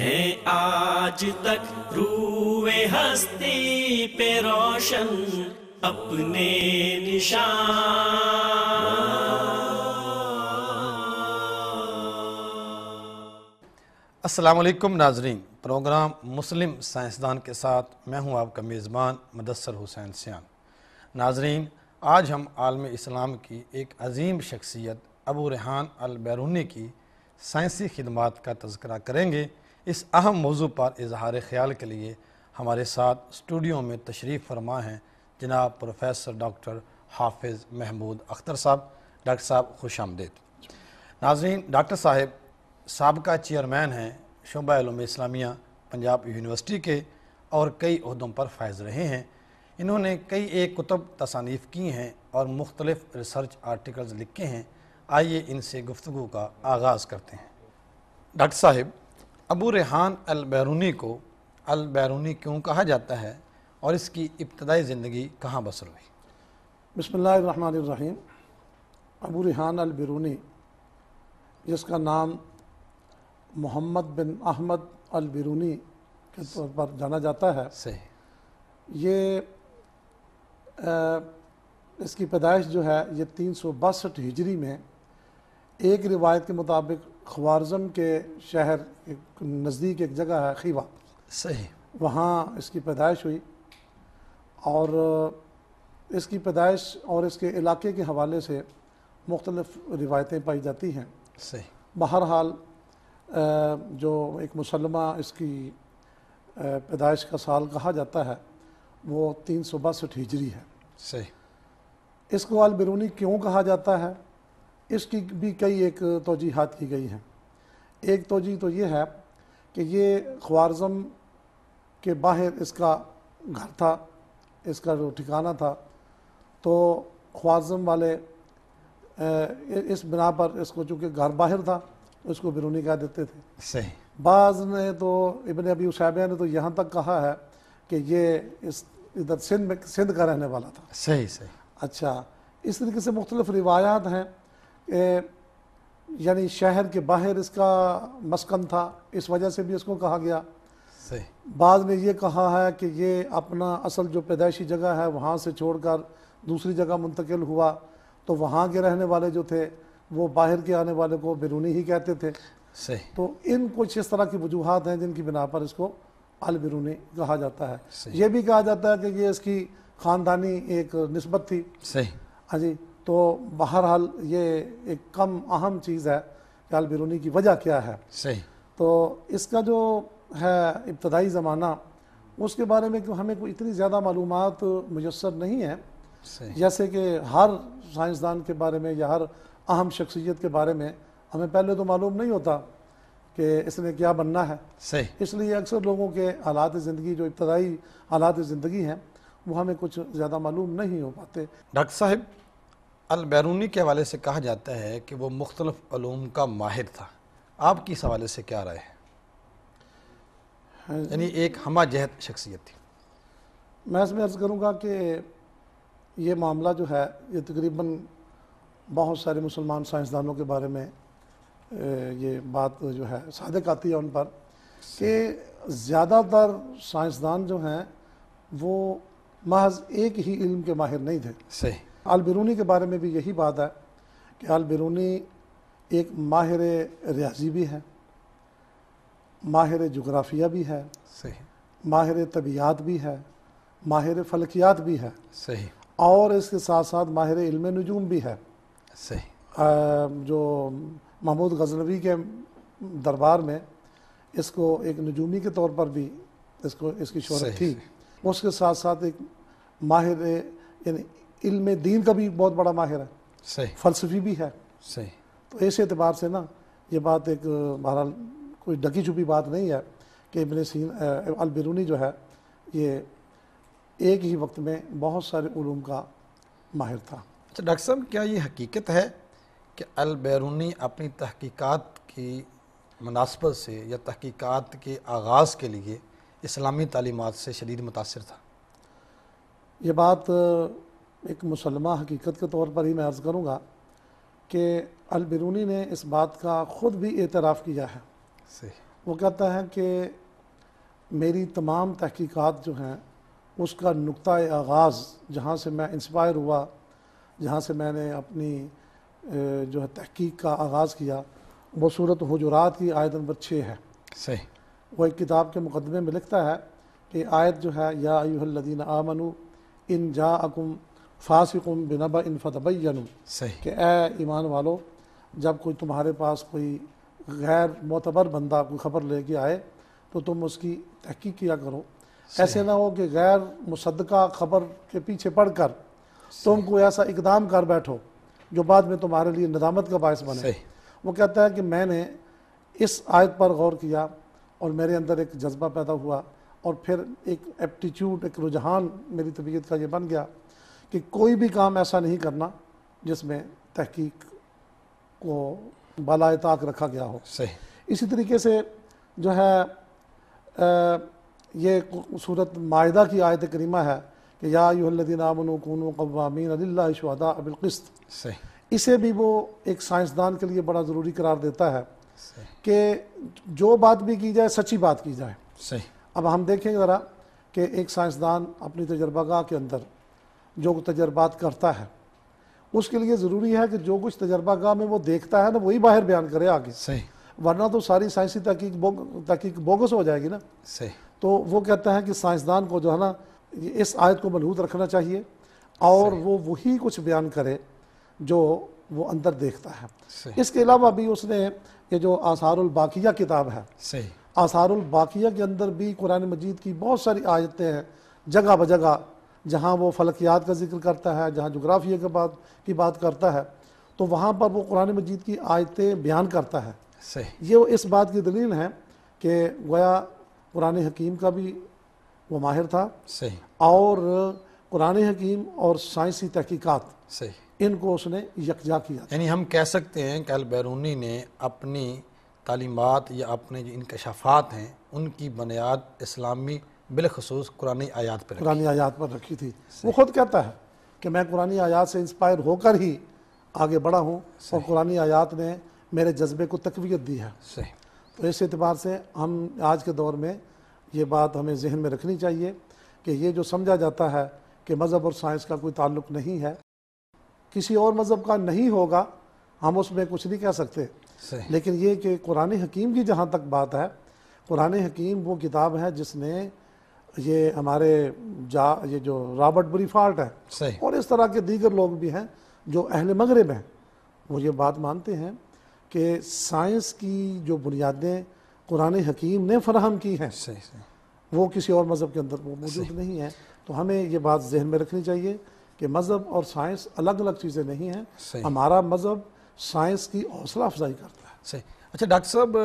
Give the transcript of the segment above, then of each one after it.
ہے آج تک روئے ہستی پہ روشن اپنے نشان۔ السلام علیکم ناظرین، پروگرام مسلم سائنسدان کے ساتھ میں ہوں آپ کا میزبان مدثر حسین سیان۔ ناظرین، آج ہم عالم اسلام کی ایک عظیم شخصیت ابو ریحان البیرونی کی سائنسی خدمات کا تذکرہ کریں گے۔ اس اہم موضوع پر اظہار خیال کے لیے ہمارے ساتھ اسٹوڈیو میں تشریف فرما ہیں جناب پروفیسر ڈاکٹر حافظ محمود اختر صاحب۔ ڈاکٹر صاحب خوش آمدید۔ ناظرین، ڈاکٹر صاحب سابقہ چیئرمین ہیں شعبہ علوم اسلامیہ پنجاب یونیورسٹی کے اور کئی عہدوں پر فائز رہے ہیں۔ انہوں نے کئی ایک کتب تصانیف کی ہیں اور مختلف ریسرچ آرٹیکلز لکھے ہیں۔ آئیے ان سے گفتگو کا آغاز کرتے ہیں۔ ڈاکٹر صاحب، ابو ریحان البیرونی کو البیرونی کیوں کہا جاتا ہے اور اس کی ابتدائی زندگی کہاں بسر ہوئی؟ بسم اللہ الرحمن الرحیم۔ ابو ریحان البیرونی، جس کا نام محمد بن احمد البیرونی کے طور پر جانا جاتا ہے، صحیح، یہ اس کی پیدائش جو ہے یہ 362 ہجری میں ایک روایت کے مطابق خوارزم کے شہر کے نزدیک ایک جگہ ہے خیوہ، صحیح، وہاں اس کی پیدائش ہوئی۔ اور اس کی پیدائش اور اس کے علاقے کے حوالے سے مختلف روایتیں پائی جاتی ہیں۔ صحیح، بہرحال جو ایک مسلمہ اس کی پیدائش کا سال کہا جاتا ہے وہ 362 ہجری ہے۔ صحیح، اس کو البیرونی کیوں کہا جاتا ہے، اس کی بھی کئی ایک توجیحات کی گئی ہیں۔ ایک توجیہ تو یہ ہے کہ یہ خوارزم کے باہر اس کا گھر تھا، اس کا جو ٹھکانہ تھا، تو خوارزم والے اس بنا پر اس کو چونکہ گھر باہر تھا اس کو بیرونی کہہ دیتے تھے۔ صحیح، بعض نے تو ابن ابی عشیبہ نے تو یہاں تک کہا ہے کہ یہ ادھر سندھ کا رہنے والا تھا۔ صحیح، صحیح، اچھا، اس طریقے سے مختلف روایات ہیں کہ یعنی شہر کے باہر اس کا مسکن تھا، اس وجہ سے بھی اس کو کہا گیا۔ صحیح، بعض نے یہ کہا ہے کہ یہ اپنا اصل جو پیدائشی جگہ ہے وہاں سے چھوڑ کر دوسری جگہ منتقل ہوا، تو وہاں کے رہنے والے جو تھے وہ باہر کے آنے والے کو بیرونی ہی کہتے تھے۔ صحیح، تو ان کچھ اس طرح کی وجوہات ہیں جن کی بنا پر اس کو البیرونی کہا جاتا ہے۔ صحیح، یہ بھی کہا جاتا ہے کہ یہ اس کی خاندانی ایک نسبت تھی۔ صحیح، ہاں جی، تو بہرحال یہ ایک کم اہم چیز ہے کہ البیرونی کی وجہ کیا ہے۔ صحیح، تو اس کا جو ہے ابتدائی زمانہ، اس کے بارے میں ہمیں کوئی اتنی زیادہ معلومات میسر نہیں ہیں، صحیح، جیسے کہ ہر سائنسدان کے بارے میں یا ہر اہم شخصیت کے بارے میں ہمیں پہلے تو معلوم نہیں ہوتا کہ اس نے کیا بننا ہے۔ صحیح۔ اس لیے اکثر لوگوں کے حالات زندگی جو ابتدائی حالات زندگی ہیں وہ ہمیں کچھ زیادہ معلوم نہیں ہو پاتے۔ ڈاکٹر صاحب، البیرونی کے حوالے سے کہا جاتا ہے کہ وہ مختلف علوم کا ماہر تھا، آپ کی اس حوالے سے کیا رائے ہے؟ یعنی ایک ہمہ جہت شخصیت تھی۔ میں اس میں عرض کروں گا کہ یہ معاملہ جو ہے یہ تقریباً بہت سارے مسلمان سائنسدانوں کے بارے میں یہ بات جو ہے صادق آتی ہے ان پر کہ زیادہ تر سائنسدان جو ہیں وہ محض ایک ہی علم کے ماہر نہیں تھے۔ صحیح، البیرونی کے بارے میں بھی یہی بات ہے کہ البیرونی ایک ماہر ریاضی بھی ہے، ماہر جغرافیہ بھی ہے، صحیح، ماہر طبیعیات بھی ہے، ماہر فلکیات بھی ہے، صحیح، اور اس کے ساتھ ساتھ ماہر علم نجوم بھی ہے۔ صحیح، جو محمود غزنوی کے دربار میں اس کو ایک نجومی کے طور پر بھی اس کی شہرت تھی۔ اس کے ساتھ ساتھ ایک ماہر یعنی علم دین کا بھی بہت بڑا ماہر ہے، صحیح، فلسفی بھی ہے۔ صحیح، تو اس اعتبار سے نا یہ بات ایک بہرحال کوئی ڈکی چھپی بات نہیں ہے کہ البیرونی جو ہے یہ ایک ہی وقت میں بہت سارے علوم کا ماہر تھا۔ اچھا ڈاکٹر صاحب، کیا یہ حقیقت ہے کہ البیرونی اپنی تحقیقات کی مناسبت سے یا تحقیقات کے آغاز کے لیے اسلامی تعلیمات سے شدید متاثر تھا؟ یہ بات ایک مسلمہ حقیقت کے طور پر ہی میں عرض کروں گا کہ البیرونی نے اس بات کا خود بھی اعتراف کیا ہے، صحیح، وہ کہتا ہے کہ میری تمام تحقیقات جو ہیں اس کا نقطۂ آغاز جہاں سے میں انسپائر ہوا، جہاں سے میں نے اپنی جو ہے تحقیق کا آغاز کیا، وہ سورۃ حجرات کی آیت نمبر 6 ہے۔ صحیح۔ وہ ایک کتاب کے مقدمے میں لکھتا ہے کہ آیت جو ہے یا ایھا الذین آمنوا ان جاءکم فاسق بنبأ فتبینوا، صحیح۔ کہ اے ایمان والو جب کوئی تمہارے پاس کوئی غیر معتبر بندہ کوئی خبر لے کے آئے تو تم اس کی تحقیق کیا کرو، ایسے نہ ہو کہ غیر مصدقہ خبر کے پیچھے پڑھ کر تم کوئی ایسا اقدام کر بیٹھو جو بعد میں تمہارے لیے ندامت کا باعث بنے۔ صحیح۔ وہ کہتا ہے کہ میں نے اس آیت پر غور کیا اور میرے اندر ایک جذبہ پیدا ہوا، اور پھر ایک ایپٹیچیوڈ، ایک رجحان میری طبیعت کا یہ بن گیا کہ کوئی بھی کام ایسا نہیں کرنا جس میں تحقیق کو بالائے طاق رکھا گیا ہو۔ صحیح۔ اسی طریقے سے جو ہے یہ سورۃ مائدہ کی آیت کریمہ ہے کہ یا ایھا الذین آمنوا کونوا قوامین للہ شہداء بالقسط، صحیح۔ اسے بھی وہ ایک سائنسدان کے لیے بڑا ضروری قرار دیتا ہے صحیح۔ کہ جو بات بھی کی جائے سچی بات کی جائے۔ صحیح۔ اب ہم دیکھیں ذرا کہ ایک سائنسدان اپنی تجربہ گاہ کے اندر جو تجربات کرتا ہے اس کے لیے ضروری ہے کہ جو کچھ تجربہ گاہ میں وہ دیکھتا ہے نا وہی باہر بیان کرے آگے، صحیح۔ ورنہ تو ساری سائنسی تحقیق بوگس ہو جائے گی نا۔ صحیح۔ تو وہ کہتا ہے کہ سائنسدان کو جو ہے نا اس آیت کو ملحوظ رکھنا چاہیے اور وہ وہی کچھ بیان کرے جو وہ اندر دیکھتا ہے۔ صحیح۔ اس کے علاوہ بھی اس نے یہ جو آثار الباقیہ کتاب ہے، صحیح۔ آثار الباقیہ کے اندر بھی قرآن مجید کی بہت ساری آیتیں ہیں جگہ بجگہ، جہاں وہ فلکیات کا ذکر کرتا ہے، جہاں جغرافیہ کی بات کرتا ہے، تو وہاں پر وہ قرآن مجید کی آیتیں بیان کرتا ہے۔ صحیح۔ یہ اس بات کی دلیل ہے کہ گویا قرآن حکیم کا بھی وہ ماہر تھا، صحیح۔ اور قرآن حکیم اور سائنسی تحقیقات صحیح۔ ان کو اس نے یکجا کیا تھا۔ یعنی ہم کہہ سکتے ہیں کہ البیرونی نے اپنی تعلیمات یا اپنے جو انکشافات ہیں ان کی بنیاد اسلامی بالخصوص قرآنی آیات پر رکھی۔ قرآنی آیات پر رکھی تھی۔ وہ خود کہتا ہے کہ میں قرآنی آیات سے انسپائر ہو کر ہی آگے بڑھا ہوں، اور قرآنی آیات نے میرے جذبے کو تقویت دی ہے۔ صحیح۔ تو اس اعتبار سے ہم آج کے دور میں یہ بات ہمیں ذہن میں رکھنی چاہیے کہ یہ جو سمجھا جاتا ہے کہ مذہب اور سائنس کا کوئی تعلق نہیں ہے، کسی اور مذہب کا نہیں ہوگا، ہم اس میں کچھ نہیں کہہ سکتے، صحیح۔ لیکن یہ کہ قرآن حکیم کی جہاں تک بات ہے، قرآن حکیم وہ کتاب ہے جس نے یہ ہمارے یہ جو رابرٹ بریفارٹ ہے صحیح۔ اور اس طرح کے دیگر لوگ بھی ہیں جو اہل مغرب ہیں، وہ یہ بات مانتے ہیں کہ سائنس کی جو بنیادیں قرآن حکیم نے فراہم کی ہیں صحیح۔ صحیح۔ وہ کسی اور مذہب کے اندر وہ موجود نہیں ہیں۔ تو ہمیں یہ بات ذہن میں رکھنی چاہیے کہ مذہب اور سائنس الگ الگ چیزیں نہیں ہیں۔ صحیح۔ ہمارا مذہب سائنس کی حوصلہ افزائی کرتا ہے۔ صحیح۔ اچھا ڈاکٹر صاحب،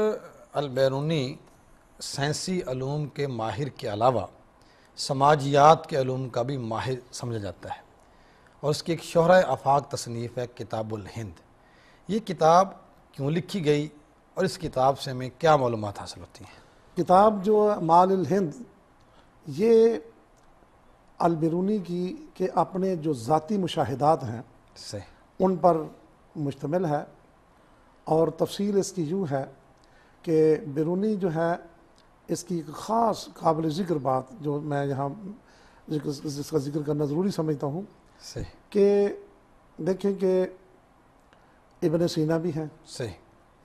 البیرونی سائنسی علوم کے ماہر کے علاوہ سماجیات کے علوم کا بھی ماہر سمجھا جاتا ہے، اور اس کی ایک شہرۂ آفاق تصنیف ہے کتاب الہند۔ یہ کتاب کیوں لکھی گئی اور اس کتاب سے ہمیں کیا معلومات حاصل ہوتی ہیں؟ کتاب جو مال الہند یہ البیرونی کی کہ اپنے جو ذاتی مشاہدات ہیں صحیح۔ ان پر مشتمل ہے، اور تفصیل اس کی یوں ہے کہ بیرونی جو ہے اس کی ایک خاص قابل ذکر بات جو میں یہاں جس کا ذکر کرنا ضروری سمجھتا ہوں صحیح۔ کہ دیکھیں کہ ابن سینا بھی ہیں، صحیح۔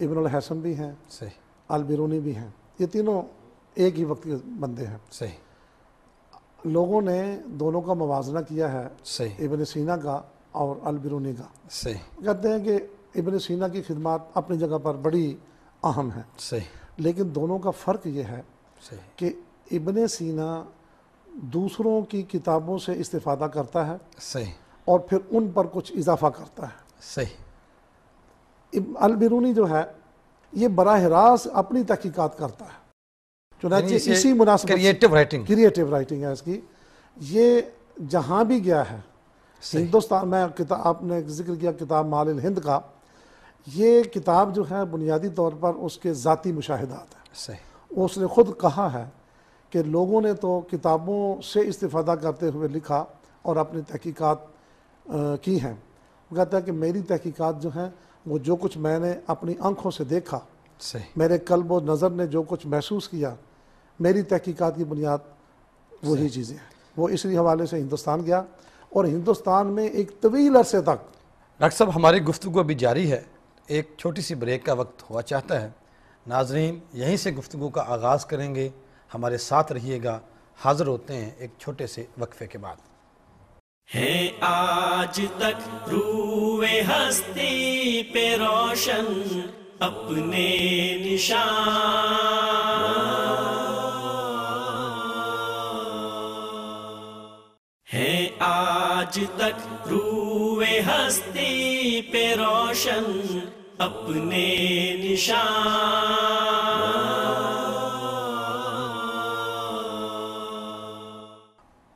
ابن الحسن بھی ہیں، صحیح۔ البیرونی بھی ہیں، یہ تینوں ایک ہی وقت کے بندے ہیں۔ صحیح۔ لوگوں نے دونوں کا موازنہ کیا ہے، صحیح۔ ابن سینا کا اور البیرونی کا۔ صحیح۔ کہتے ہیں کہ ابن سینا کی خدمات اپنی جگہ پر بڑی اہم ہیں، صحیح۔ لیکن دونوں کا فرق یہ ہے صحیح۔ کہ ابن سینا دوسروں کی کتابوں سے استفادہ کرتا ہے صحیح۔ اور پھر ان پر کچھ اضافہ کرتا ہے۔ صحیح۔ البیرونی جو ہے یہ براہ راست اپنی تحقیقات کرتا ہے، چنانچہ اسی مناسبت کریٹیو رائٹنگ کریٹیو رائٹنگ ہے اس کی۔ یہ جہاں بھی گیا ہے ہندوستان میں، آپ نے ذکر کیا کتاب مال الہند کا، یہ کتاب جو ہے بنیادی طور پر اس کے ذاتی مشاہدات ہیں۔ صحیح۔ اس نے خود کہا ہے کہ لوگوں نے تو کتابوں سے استفادہ کرتے ہوئے لکھا اور اپنی تحقیقات کی ہیں۔ وہ کہتا ہے کہ میری تحقیقات جو ہیں وہ جو کچھ میں نے اپنی آنکھوں سے دیکھا صحیح میرے قلب و نظر نے جو کچھ محسوس کیا، میری تحقیقات کی بنیاد وہی چیزیں ہیں۔ وہ اسی حوالے سے ہندوستان گیا، اور ہندوستان میں ایک طویل عرصے تک ڈاکٹر صاحب ہماری گفتگو ابھی جاری ہے، ایک چھوٹی سی بریک کا وقت ہوا چاہتا ہے۔ ناظرین یہیں سے گفتگو کا آغاز کریں گے، ہمارے ساتھ رہیے گا، حاضر ہوتے ہیں ایک چھوٹے سے وقفے کے بعد۔ ہے آج تک روح ہستی پہ روشن اپنے نشان، ہے آج تک روح ہستی پہ روشن اپنے نشان۔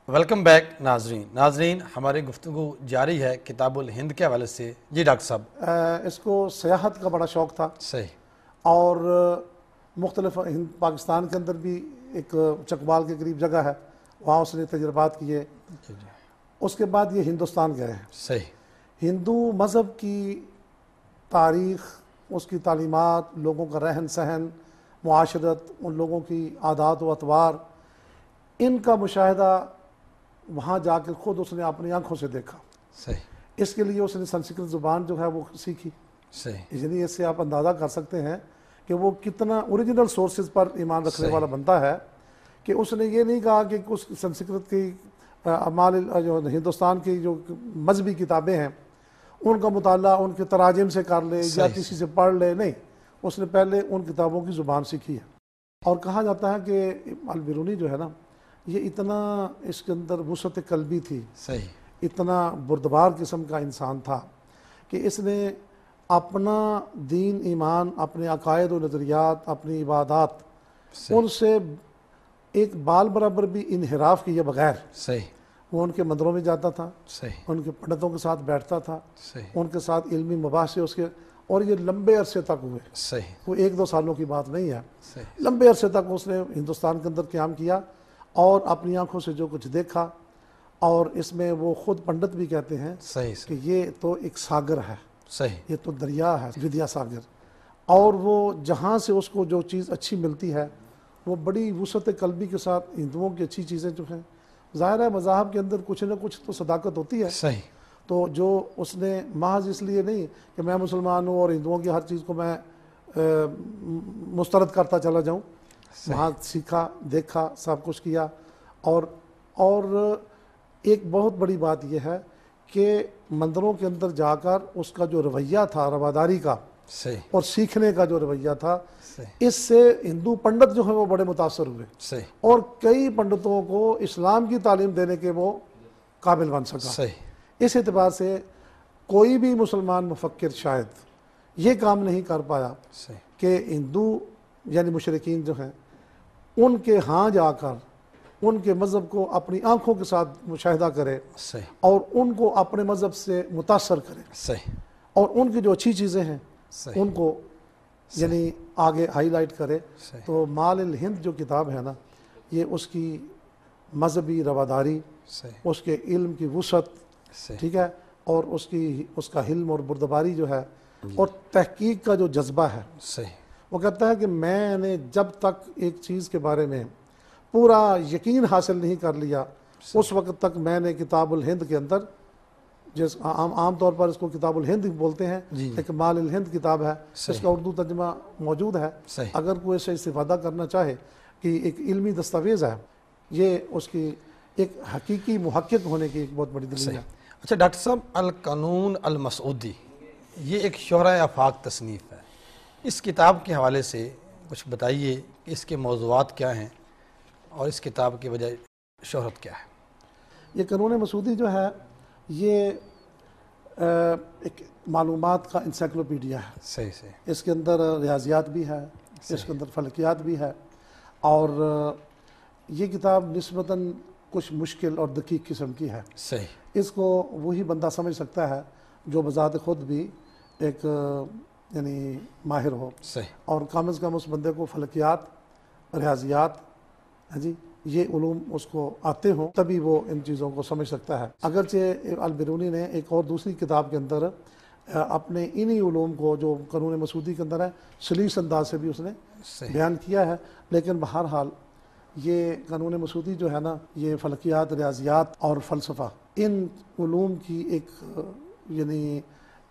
ویلکم بیک ناظرین ہماری گفتگو جاری ہے کتاب الہند کے حوالے سے۔ جی ڈاکٹر صاحب، اس کو سیاحت کا بڑا شوق تھا، صحیح، اور مختلف پاکستان کے اندر بھی ایک چکوال کے قریب جگہ ہے، وہاں اس نے تجربات کیے۔ اس کے بعد یہ ہندوستان گئے ہیں۔ صحیح، ہندو مذہب کی تاریخ، اس کی تعلیمات، لوگوں کا رہن سہن، معاشرت، ان لوگوں کی عادات و اطوار، ان کا مشاہدہ وہاں جا کے خود اس نے اپنی آنکھوں سے دیکھا۔ صحیح، اس کے لیے اس نے سنسکرت زبان جو ہے وہ سیکھی۔ صحیح، یعنی اس سے آپ اندازہ کر سکتے ہیں کہ وہ کتنا اوریجنل سورسز پر ایمان رکھنے والا بنتا ہے، کہ اس نے یہ نہیں کہا کہ اس سنسکرت کی جو ہندوستان کی جو مذہبی کتابیں ہیں ان کا مطالعہ ان کے تراجم سے کر لے یا کسی سے پڑھ لے، نہیں، اس نے پہلے ان کتابوں کی زبان سیکھی ہے۔ اور کہا جاتا ہے کہ البیرونی جو ہے نا، یہ اتنا اس کے اندر وسعت قلبی تھی، صحیح، اتنا بردبار قسم کا انسان تھا کہ اس نے اپنا دین ایمان، اپنے عقائد و نظریات، اپنی عبادات، ان سے ایک بال برابر بھی انحراف کیے بغیر صحیح، وہ ان کے مندروں میں جاتا تھا، صحیح، ان کے پنڈتوں کے ساتھ بیٹھتا تھا، صحیح، ان کے ساتھ علمی مباحث اس کے، اور یہ لمبے عرصے تک ہوئے، صحیح، وہ 1-2 سالوں کی بات نہیں ہے، صحیح، لمبے عرصے تک اس نے ہندوستان کے اندر قیام کیا، اور اپنی آنکھوں سے جو کچھ دیکھا، اور اس میں وہ خود پنڈت بھی کہتے ہیں صحیح، کہ یہ تو ایک ساگر ہے، صحیح، یہ تو دریا ہے، ودیا ساگر، اور وہ جہاں سے اس کو جو چیز اچھی ملتی ہے وہ بڑی وسعت قلبی کے ساتھ ہندوؤں کی اچھی چیزیں جو ہیں، ظاہر ہے مذاہب کے اندر کچھ نہ کچھ تو صداقت ہوتی ہے، صحیح، تو جو اس نے محض اس لیے نہیں کہ میں مسلمان ہوں اور ہندوؤں کی ہر چیز کو میں مسترد کرتا چلا جاؤں، وہاں سیکھا، دیکھا، سب کچھ کیا، اور ایک بہت بڑی بات یہ ہے کہ مندروں کے اندر جا کر اس کا جو رویہ تھا رواداری کا صحیح، اور سیکھنے کا جو رویہ تھا، صحیح، اس سے ہندو پنڈت جو ہیں وہ بڑے متاثر ہوئے، صحیح، اور کئی پنڈتوں کو اسلام کی تعلیم دینے کے وہ قابل بن سکا۔ صحیح، اس اعتبار سے کوئی بھی مسلمان مفکر شاید یہ کام نہیں کر پایا صحیح، کہ ہندو یعنی مشرکین جو ہیں ان کے ہاں جا کر ان کے مذہب کو اپنی آنکھوں کے ساتھ مشاہدہ کرے صحیح، اور ان کو اپنے مذہب سے متاثر کرے، صحیح، اور ان کی جو اچھی چیزیں ہیں صحیح، ان کو یعنی آگے ہائی لائٹ کرے۔ صحیح، تو مال الہند جو کتاب ہے نا، یہ اس کی مذہبی رواداری، صحیح، اس کے علم کی وسعت، صحیح، ٹھیک ہے، اور اس کا حلم اور بردباری جو ہے، اور تحقیق کا جو جذبہ ہے، صحیح، وہ کہتا ہے کہ میں نے جب تک ایک چیز کے بارے میں پورا یقین حاصل نہیں کر لیا اس وقت تک میں نے کتاب الہند کے اندر، جس عام طور پر اس کو کتاب الہند بولتے ہیں، ایک مال الہند کتاب ہے، اس کا اردو ترجمہ موجود ہے، اگر کوئی اسے استفادہ کرنا چاہے کہ ایک علمی دستاویز ہے، یہ اس کی ایک حقیقی محقق ہونے کی ایک بہت بڑی دلیل ہے۔ اچھا ڈاکٹر صاحب، القانون المسعودی یہ ایک شہرۂ آفاق تصنیف ہے، اس کتاب کے حوالے سے کچھ بتائیے کہ اس کے موضوعات کیا ہیں اور اس کتاب کی وجہ شہرت کیا ہے؟ یہ قانون مسعودی جو ہے یہ ایک معلومات کا انسائکلوپیڈیا ہے، صحیح صحیح، اس کے اندر ریاضیات بھی ہے، اس کے اندر فلکیات بھی ہے، اور یہ کتاب نسبتاً کچھ مشکل اور دقیق قسم کی ہے۔ صحیح، اس کو وہی بندہ سمجھ سکتا ہے جو بذات خود بھی ایک یعنی ماہر ہو، صحیح، اور کم از کم اس بندے کو فلکیات، ریاضیات، جی یہ علوم اس کو آتے ہوں، تبھی وہ ان چیزوں کو سمجھ سکتا ہے۔ اگرچہ البیرونی نے ایک اور دوسری کتاب کے اندر اپنے انہی علوم کو جو قانون مسعودی کے اندر ہے سلیس انداز سے بھی اس نے صحیح بیان کیا ہے. لیکن بہرحال یہ قانون مسعودی جو ہے نا، یہ فلکیات، ریاضیات اور فلسفہ، ان علوم کی ایک یعنی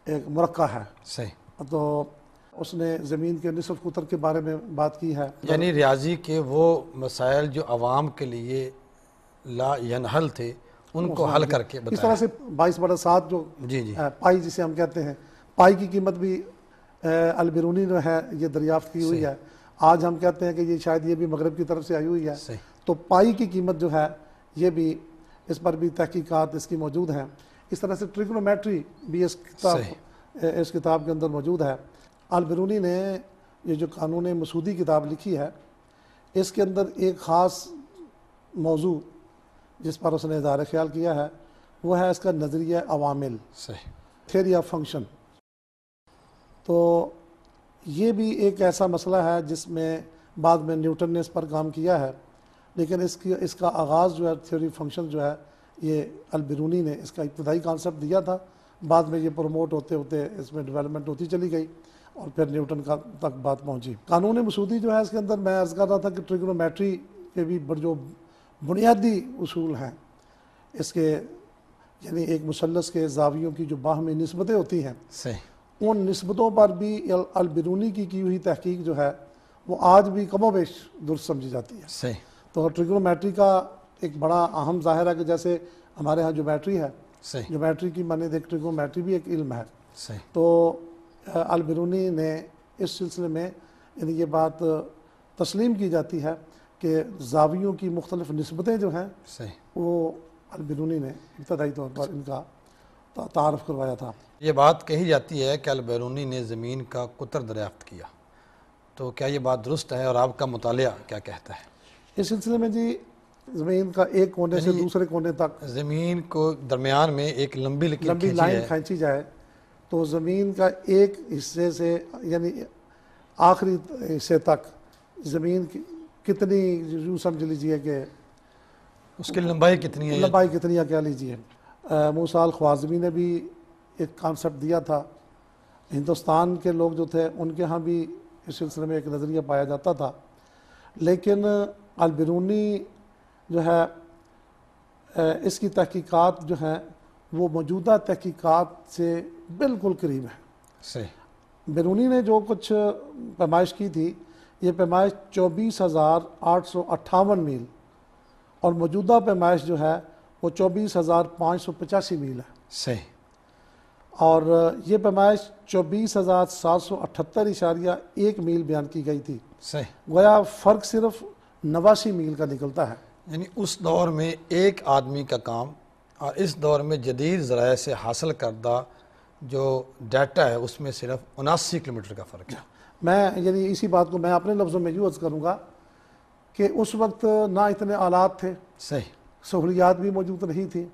ایک مرکہ ہے. صحیح. تو اس نے زمین کے نصف قطر کے بارے میں بات کی ہے. یعنی ریاضی کے وہ مسائل جو عوام کے لیے لا ینحل تھے ان کو حل کر کے اس بتایا. طرح سے 22/7 جو جی پائی جسے ہم کہتے ہیں، پائی کی قیمت بھی البیرونی نے ہے یہ دریافت کی ہوئی ہے. آج ہم کہتے ہیں کہ یہ شاید یہ بھی مغرب کی طرف سے آئی ہوئی ہے. صحیح. تو پائی کی قیمت جو ہے یہ بھی، اس پر بھی تحقیقات اس کی موجود ہیں. اس طرح سے ٹریگنومیٹری بھی اس کتاب کے اندر موجود ہے. البیرونی نے یہ جو قانون مسعودی کتاب لکھی ہے، اس کے اندر ایک خاص موضوع جس پر اس نے اظہار خیال کیا ہے وہ ہے اس کا نظریہ عوامل، صحیح. Theory of function. تو یہ بھی ایک ایسا مسئلہ ہے جس میں بعد میں نیوٹن نے اس پر کام کیا ہے، لیکن اس کا آغاز جو ہے تھیوری فنکشن جو ہے یہ البیرونی نے اس کا ابتدائی کانسیپٹ دیا تھا. بعد میں یہ پروموٹ ہوتے ہوتے اس میں ڈیولپمنٹ ہوتی چلی گئی اور پھر نیوٹن تک بات پہنچی. قانون مسعودی جو ہے اس کے اندر میں عرض کر رہا تھا کہ ٹریگنومیٹری کے بھی جو بنیادی اصول ہیں اس کے، یعنی ایک مثلث کے زاویوں کی جو باہمی نسبتیں ہوتی ہیں، صحیح. ان نسبتوں پر بھی البیرونی کی ہوئی تحقیق جو ہے وہ آج بھی کم و بیش درست سمجھی جاتی ہے. صحیح. تو ٹریگنومیٹری کا ایک بڑا اہم ظاہر ہے کہ جیسے ہمارے ہاں جیومیٹری ہے، صحیح. جیومیٹری کی معنی دیکھ ٹریگنومیٹری بھی ایک علم ہے. صحیح. تو البیرونی نے اس سلسلے میں یعنی یہ بات تسلیم کی جاتی ہے کہ زاویوں کی مختلف نسبتیں جو ہیں صحیح. وہ البیرونی نے ابتدائی طور پر ان کا تعارف کروایا تھا. یہ بات کہی جاتی ہے کہ البیرونی نے زمین کا قطر دریافت کیا، تو کیا یہ بات درست ہے اور آپ کا مطالعہ کیا کہتا ہے؟ اس سلسلے میں جی، زمین کا ایک کونے سے دوسرے کونے تک زمین کو درمیان میں ایک لمبی لائن کھینچی جائے تو زمین کا ایک حصے سے یعنی آخری حصے تک زمین کی کتنی، یوں سمجھ لیجئے کہ اس کی لمبائی کتنی ہے، لمبائی کتنی ہے کہہ لیجئے. موسیٰ الخوارزمی نے بھی ایک کانسیپٹ دیا تھا. ہندوستان کے لوگ جو تھے ان کے ہاں بھی اس سلسلے میں ایک نظریہ پایا جاتا تھا، لیکن البیرونی جو ہے اس کی تحقیقات جو ہیں وہ موجودہ تحقیقات سے بالکل قریب ہیں. صحیح. بیرونی نے جو کچھ پیمائش کی تھی، یہ پیمائش 24,858 میل اور موجودہ پیمائش جو ہے وہ 24,585 میل ہے. صحیح. اور یہ پیمائش 24,778.1 میل بیان کی گئی تھی. صحیح. گویا فرق صرف 89 میل کا نکلتا ہے. یعنی اس دور میں ایک آدمی کا کام اور اس دور میں جدید ذرائع سے حاصل کردہ جو ڈیٹا ہے اس میں صرف 79 کلومیٹر کا فرق ہے. میں یعنی اسی بات کو میں اپنے لفظوں میں یوں عرض کروں گا کہ اس وقت نہ اتنے آلات تھے، صحیح، سہولیات بھی موجود نہیں تھی،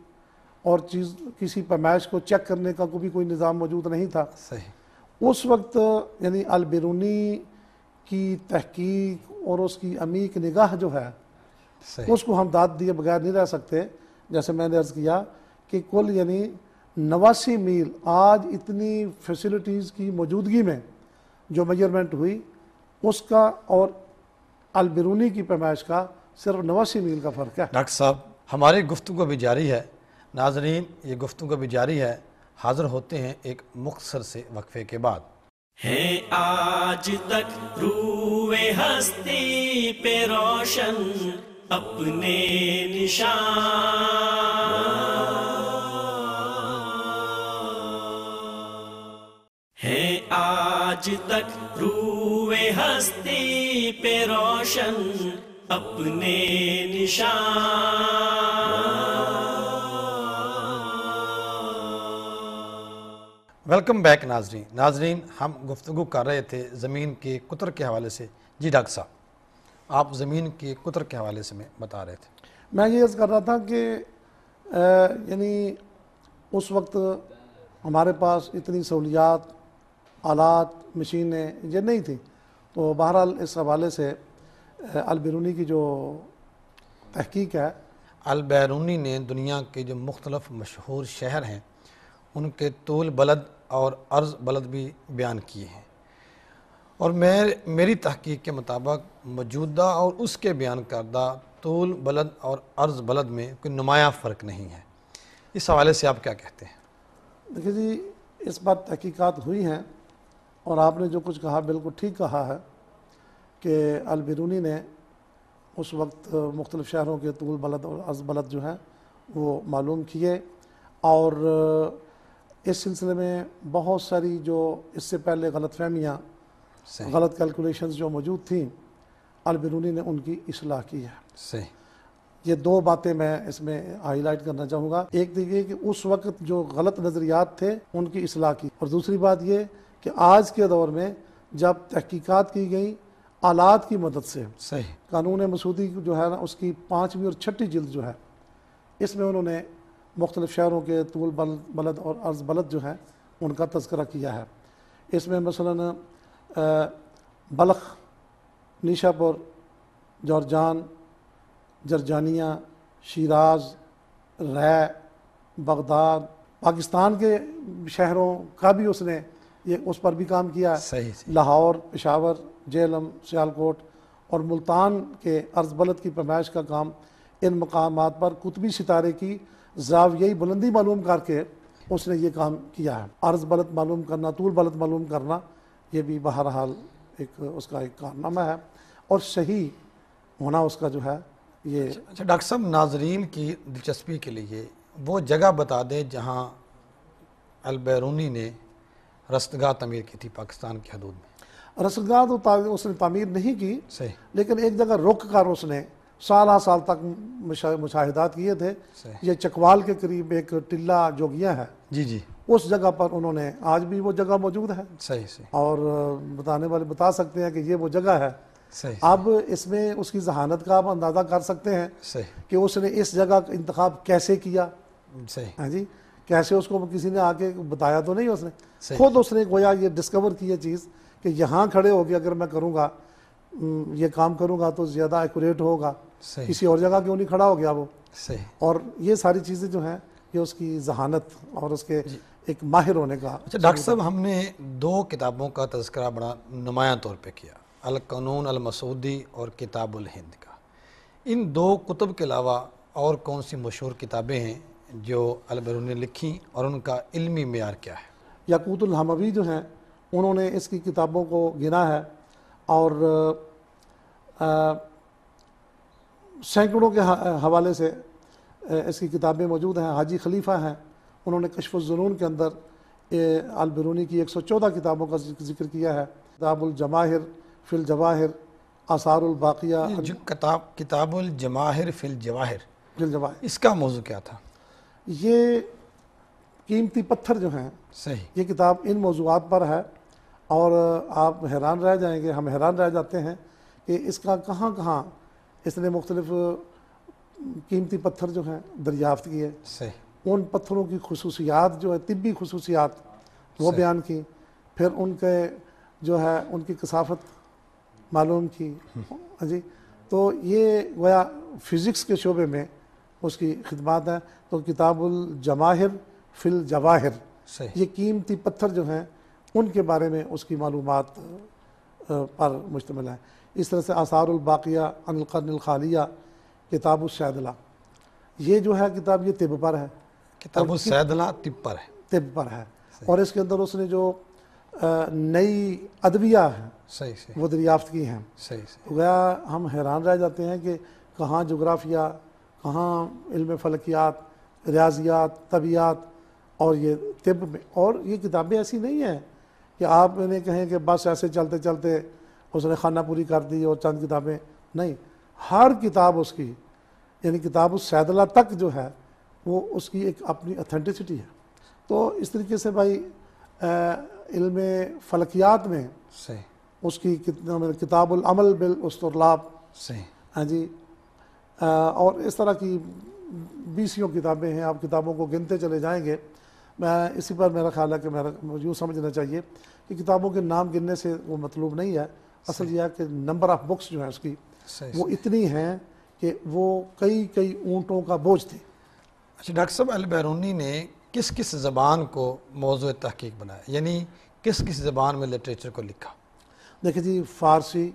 اور کسی پیمائش کو چیک کرنے کا کوئی نظام موجود نہیں تھا. صحیح. اس وقت یعنی البیرونی کی تحقیق اور اس کی عمیق نگاہ جو ہے اس کو ہم داد دیے بغیر نہیں رہ سکتے. جیسے میں نے عرض کیا کہ کل یعنی 89 میل آج اتنی فیسلٹیز کی موجودگی میں جو میجرمنٹ ہوئی اس کا اور البیرونی کی پیمائش کا صرف 89 میل کا فرق ہے. ڈاکٹر صاحب، ہماری گفتگو بھی جاری ہے. ناظرین، یہ گفتگو بھی جاری ہے. حاضر ہوتے ہیں ایک مختصر سے وقفے کے بعد. ہے آج تک روئے ہستی پہ روشن اپنے نشان، ہے آج تک روئے ہستی پہ روشن اپنے نشان. ویلکم بیک ناظرین، ہم گفتگو کر رہے تھے زمین کے قطر کے حوالے سے. جی ڈاکٹر صاحب، آپ زمین کے قطر کے حوالے سے میں بتا رہے تھے. میں یہ عرض کر رہا تھا کہ یعنی اس وقت ہمارے پاس اتنی سہولیات، آلات، مشینیں یہ نہیں تھیں. تو بہرحال اس حوالے سے البیرونی کی جو تحقیق ہے، البیرونی نے دنیا کے جو مختلف مشہور شہر ہیں ان کے طول بلد اور عرض بلد بھی بیان کیے ہیں، اور میری تحقیق کے مطابق موجودہ اور اس کے بیان کردہ طول بلد اور عرض بلد میں کوئی نمایاں فرق نہیں ہے۔ اس حوالے سے آپ کیا کہتے ہیں؟ دیکھیے جی، اس بات تحقیقات ہوئی ہیں، اور آپ نے جو کچھ کہا بالکل ٹھیک کہا ہے کہ البیرونی نے اس وقت مختلف شہروں کے طول بلد اور عرض بلد جو ہیں وہ معلوم کیے، اور اس سلسلے میں بہت ساری جو اس سے پہلے غلط فہمیاں، غلط کیلکولیشنز جو موجود تھیں، البیرونی نے ان کی اصلاح کی ہے۔ صحیح۔ یہ دو باتیں میں اس میں ہائی لائٹ کرنا چاہوں گا۔ ایک تو یہ کہ اس وقت جو غلط نظریات تھے ان کی اصلاح کی، اور دوسری بات یہ کہ آج کے دور میں جب تحقیقات کی گئی آلات کی مدد سے، صحیح۔ قانون مسعودی جو ہے نا، اس کی 5ویں اور 6ٹھی جلد جو ہے، اس میں انہوں نے مختلف شہروں کے طول بلد اور عرض بلد جو ہیں ان کا تذکرہ کیا ہے۔ اس میں مثلاً بلخ، نیشاپور، جورجان، جرجانیہ، شیراز، رے، بغداد، پاکستان کے شہروں کا بھی اس نے اس پر بھی کام کیا ہے۔ صحیح۔ لاہور، پشاور، جہلم، سیالکوٹ اور ملتان کے عرض بلد کی پیمائش کا کام ان مقامات پر قطبی ستارے کی زاویہی بلندی معلوم کر کے اس نے یہ کام کیا ہے۔ عرض بلد معلوم کرنا، طول بلد معلوم کرنا، یہ بھی بہرحال اس کا ایک کارنامہ ہے، اور صحیح ہونا اس کا جو ہے یہ۔ اچھا ڈاکٹر صاحب، ناظرین کی دلچسپی کے لیے وہ جگہ بتا دیں جہاں البیرونی نے رستگاہ تعمیر کی تھی پاکستان کی حدود میں۔ رستگاہ تو اس نے تعمیر نہیں کی، صحیح، لیکن ایک جگہ رک کر اس نے سالہ سال تک مشاہدات کیے تھے۔ یہ چکوال کے قریب ایک ٹلہ جوگیاں ہے، جی جی، اس جگہ پر انہوں نے، آج بھی وہ جگہ موجود ہے، صحیح صحیح، اور بتانے والے بتا سکتے ہیں کہ یہ وہ جگہ ہے۔ صحیح، اب اس میں اس کی ذہانت کا آپ اندازہ کر سکتے ہیں صحیح، کہ اس نے اس جگہ کا انتخاب کیسے کیا، صحیح، ہاں جی، کیسے اس کو کسی نے آ کے بتایا تو نہیں، اس نے صحیح، خود اس نے گویا یہ ڈسکور کی یہ چیز کہ یہاں کھڑے ہو کے اگر میں کروں گا، یہ کام کروں گا تو زیادہ ایکوریٹ ہوگا، صحیح، کسی اور جگہ کیوں نہیں کھڑا ہو گیا وہ۔ صحیح۔ اور یہ ساری چیزیں جو ہیں یہ اس کی ذہانت اور اس کے ایک ماہر ہونے کا۔ اچھا ڈاکٹر صاحب، ہم نے 2 کتابوں کا تذکرہ بڑا نمایاں طور پہ کیا، القانون المسعودی اور کتاب الہند کا۔ ان 2 کتب کے علاوہ اور کون سی مشہور کتابیں ہیں جو البیرونی نے لکھی، اور ان کا علمی معیار کیا ہے؟ یاقوت الحموی جو ہیں انہوں نے اس کی کتابوں کو گنا ہے، اور سینکڑوں کے حوالے سے اس کی کتابیں موجود ہیں۔ حاجی خلیفہ ہیں، انہوں نے کشف الظنون کے اندر البیرونی کی 114 کتابوں کا ذکر کیا ہے۔ کتاب الجماہر فی الجواہر، آثار الباقیہ، جو کتاب الجماہر فی الجواہر، اس کا موضوع کیا تھا؟ یہ قیمتی پتھر جو ہیں، صحیح، یہ کتاب ان موضوعات پر ہے، اور آپ حیران رہ جائیں گے، ہم حیران رہ جاتے ہیں کہ اس کا کہاں کہاں اس نے مختلف قیمتی پتھر جو ہیں دریافت کیے، صحیح، ان پتھروں کی خصوصیات جو ہے، طبی خصوصیات وہ بیان کی، پھر ان کے جو ہے ان کی کثافت معلوم کی، جی۔ تو یہ گویا فزکس کے شعبے میں اس کی خدمات ہیں۔ تو کتاب الجماہر فی الجواہر، یہ قیمتی پتھر جو ہیں ان کے بارے میں اس کی معلومات پر مشتمل ہے۔ اس طرح سے آثار الباقیہ عن القرن الخالیہ، کتاب السیدلہ، یہ جو ہے کتاب یہ طب پر ہے، کتاب السیدلہ طب پر ہے، طب پر ہے، اور اس کے اندر اس نے جو نئی ادویہ ہیں صحیح، وہ دریافت کی ہیں۔ صحیح، گویا ہم حیران رہ جاتے ہیں کہ کہاں جغرافیہ، کہاں علم فلکیات، ریاضیات، طبیعیات، اور یہ طب میں۔ اور یہ کتابیں ایسی نہیں ہیں کہ آپ انہیں کہیں کہ بس ایسے چلتے چلتے اس نے خانہ پوری کر دی اور چند کتابیں، نہیں، ہر کتاب اس کی، یعنی کتاب السیدلہ تک جو ہے وہ اس کی ایک اپنی اتھینٹسٹی ہے۔ تو اس طریقے سے بھائی علم فلکیات میں صحیح، اس کی کتاب العمل بالاسطرلاب، صحیح، ہاں جی، اور اس طرح کی 20 کتابیں ہیں، آپ کتابوں کو گنتے چلے جائیں گے۔ میں اسی پر میرا خیال ہے کہ مجھے یوں سمجھنا چاہیے کہ کتابوں کے نام گننے سے وہ مطلوب نہیں ہے، اصل یہ ہے کہ نمبر آف بکس جو ہیں اس کی وہ اتنی ہیں کہ وہ کئی اونٹوں کا بوجھ تھی۔ اچھا ڈاکٹر صاحب، البیرونی نے کس کس زبان کو موضوع تحقیق بنایا، یعنی کس کس زبان میں لٹریچر کو لکھا؟ دیکھیں جی، فارسی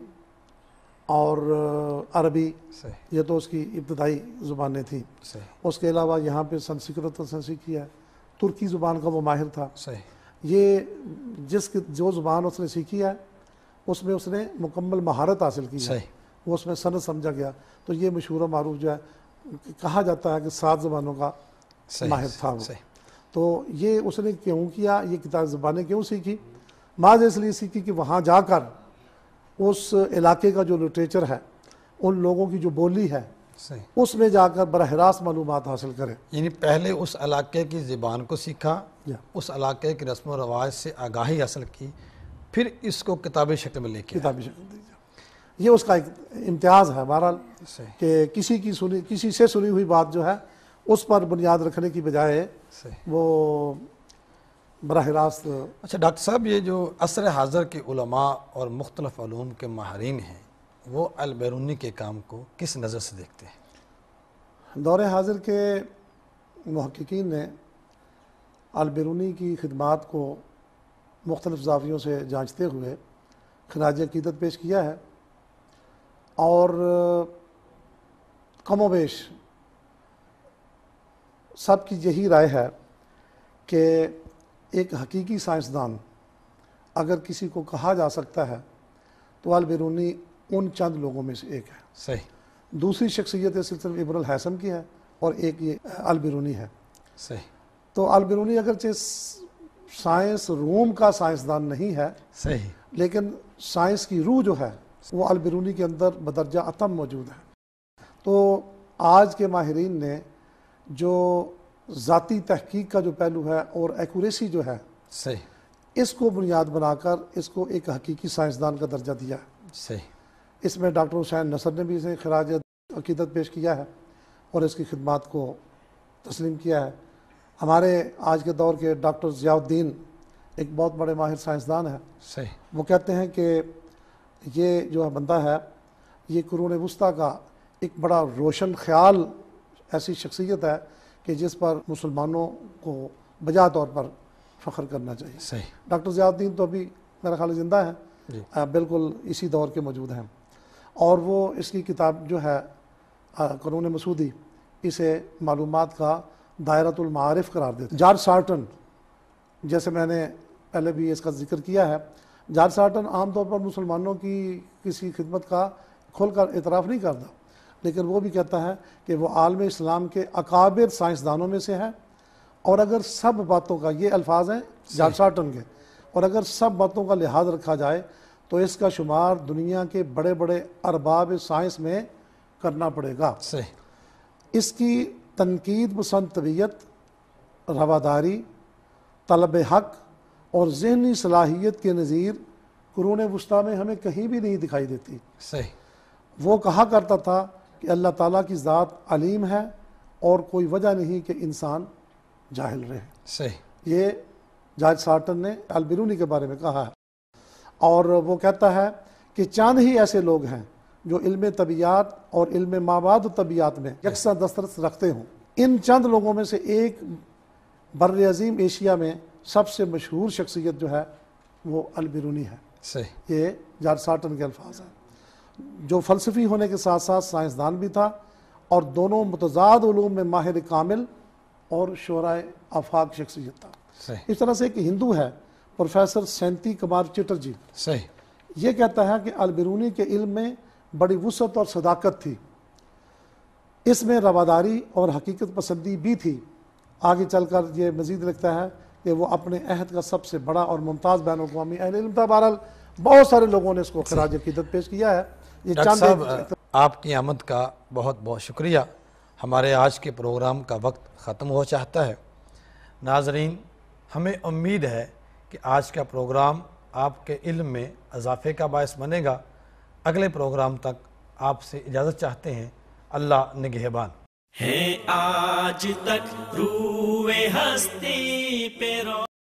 اور عربی صحیح یہ تو اس کی ابتدائی زبانیں تھیں. صحیح اس کے علاوہ یہاں پہ سنسکرت اور سیکھی ہے. ترکی زبان کا وہ ماہر تھا. صحیح یہ جو زبان اس نے سیکھی ہے اس میں اس نے مکمل مہارت حاصل کی ہے. صحیح وہ اس میں سند سمجھا گیا. تو یہ مشہور و معروف جو ہے کہا جاتا ہے کہ 7 زبانوں کا ماہر تھا وہ. صحیح تو یہ اس نے کیوں کیا، یہ کتاب زبانیں کیوں سیکھی؟ بعض اس لیے سیکھی کہ وہاں جا کر اس علاقے کا جو لٹریچر ہے، ان لوگوں کی جو بولی ہے، صحیح اس میں جا کر براہ راست معلومات حاصل کرے. یعنی پہلے اس علاقے کی زبان کو سیکھا، یا اس علاقے کی رسم و رواج سے آگاہی حاصل کی، پھر اس کو کتابی شکل میں لے کے کتابی شکل دیجیے. یہ اس کا ایک امتیاز ہے بہرحال صحیح کہ کسی سے سنی ہوئی بات جو ہے اس پر بنیاد رکھنے کی بجائے صحیح. وہ براہ راست. اچھا ڈاکٹر صاحب، یہ جو عصر حاضر کے علماء اور مختلف علوم کے ماہرین ہیں وہ البیرونی کے کام کو کس نظر سے دیکھتے ہیں؟ دور حاضر کے محققین نے البیرونی کی خدمات کو مختلف زاویوں سے جانچتے ہوئے خراج عقیدت پیش کیا ہے، اور کم و بیش سب کی یہی رائے ہے کہ ایک حقیقی سائنسدان اگر کسی کو کہا جا سکتا ہے تو البیرونی ان چند لوگوں میں سے ایک ہے. صحیح دوسری شخصیت صرف ابن الحیثم کی ہے اور ایک یہ البیرونی ہے. صحیح تو البیرونی اگرچہ سائنس روم کا سائنسدان نہیں ہے، صحیح لیکن سائنس کی روح جو ہے وہ البیرونی کے اندر بدرجہ اتم موجود ہے. تو آج کے ماہرین نے جو ذاتی تحقیق کا جو پہلو ہے اور ایکوریسی جو ہے، صحیح اس کو بنیاد بنا کر اس کو ایک حقیقی سائنسدان کا درجہ دیا ہے. صحیح اس میں ڈاکٹر حسین نصر نے بھی اسے خراج عقیدت پیش کیا ہے اور اس کی خدمات کو تسلیم کیا ہے. ہمارے آج کے دور کے ڈاکٹر ضیاء الدین ایک بہت بڑے ماہر سائنسدان ہیں. صحیح وہ کہتے ہیں کہ یہ جو بندہ ہے یہ قرون وسطیٰ کا ایک بڑا روشن خیال ایسی شخصیت ہے کہ جس پر مسلمانوں کو بجا طور پر فخر کرنا چاہیے. صحیح ڈاکٹر ضیاء الدین تو ابھی میرا خیال زندہ ہیں، جی بالکل اسی دور کے موجود ہیں. اور وہ اس کی کتاب جو ہے قانون مسعودی، اسے معلومات کا دائرۃ المعارف قرار دیتے. جارج سارٹن، جیسے میں نے پہلے بھی اس کا ذکر کیا ہے، جارج سارٹن عام طور پر مسلمانوں کی کسی خدمت کا کھول کر اعتراف نہیں کرتا، لیکن وہ بھی کہتا ہے کہ وہ عالم اسلام کے اکابر سائنسدانوں میں سے ہے. اور اگر سب باتوں کا، یہ الفاظ ہیں جارج سارٹن کے، اور اگر سب باتوں کا لحاظ رکھا جائے تو اس کا شمار دنیا کے بڑے بڑے ارباب سائنس میں کرنا پڑے گا. صحیح اس کی تنقید پسند طبیعت، رواداری، طلب حق اور ذہنی صلاحیت کے نظیر قرون وسطیٰ میں ہمیں کہیں بھی نہیں دکھائی دیتی. صحیح وہ کہا کرتا تھا کہ اللہ تعالیٰ کی ذات علیم ہے اور کوئی وجہ نہیں کہ انسان جاہل رہے. صحیح یہ جارج سارٹن نے البیرونی کے بارے میں کہا ہے. اور وہ کہتا ہے کہ چند ہی ایسے لوگ ہیں جو علم طبیعیات اور علم مابعد طبیعیات میں یکساں دسترس رکھتے ہوں. ان چند لوگوں میں سے ایک بر عظیم ایشیا میں سب سے مشہور شخصیت جو ہے وہ البیرونی ہے. صحیح یہ جارج سارٹن کے الفاظ ہیں، جو فلسفی ہونے کے ساتھ ساتھ سائنسدان بھی تھا اور دونوں متضاد علوم میں ماہر کامل اور شعراء آفاق شخصیت تھا. صحیح اس طرح سے ایک ہندو ہے پروفیسر سینتی کمار چٹرجی، صحیح یہ کہتا ہے کہ البیرونی کے علم میں بڑی وسعت اور صداقت تھی، اس میں رواداری اور حقیقت پسندی بھی تھی. آگے چل کر یہ مزید لکھتا ہے کہ وہ اپنے عہد کا سب سے بڑا اور ممتاز بین الاقوامی اہل علم تھا. بہرحال بہت سارے لوگوں نے اس کو خراج عقیدت پیش کیا ہے. یہ ڈاکٹر چند صاحب، آپ کی آمد کا بہت بہت شکریہ. ہمارے آج کے پروگرام کا وقت ختم ہو چاہتا ہے. ناظرین، ہمیں امید ہے کہ آج کا پروگرام آپ کے علم میں اضافے کا باعث بنے گا. اگلے پروگرام تک آپ سے اجازت چاہتے ہیں. اللہ نگہبان. ہے آج تک روئے ہستی پہ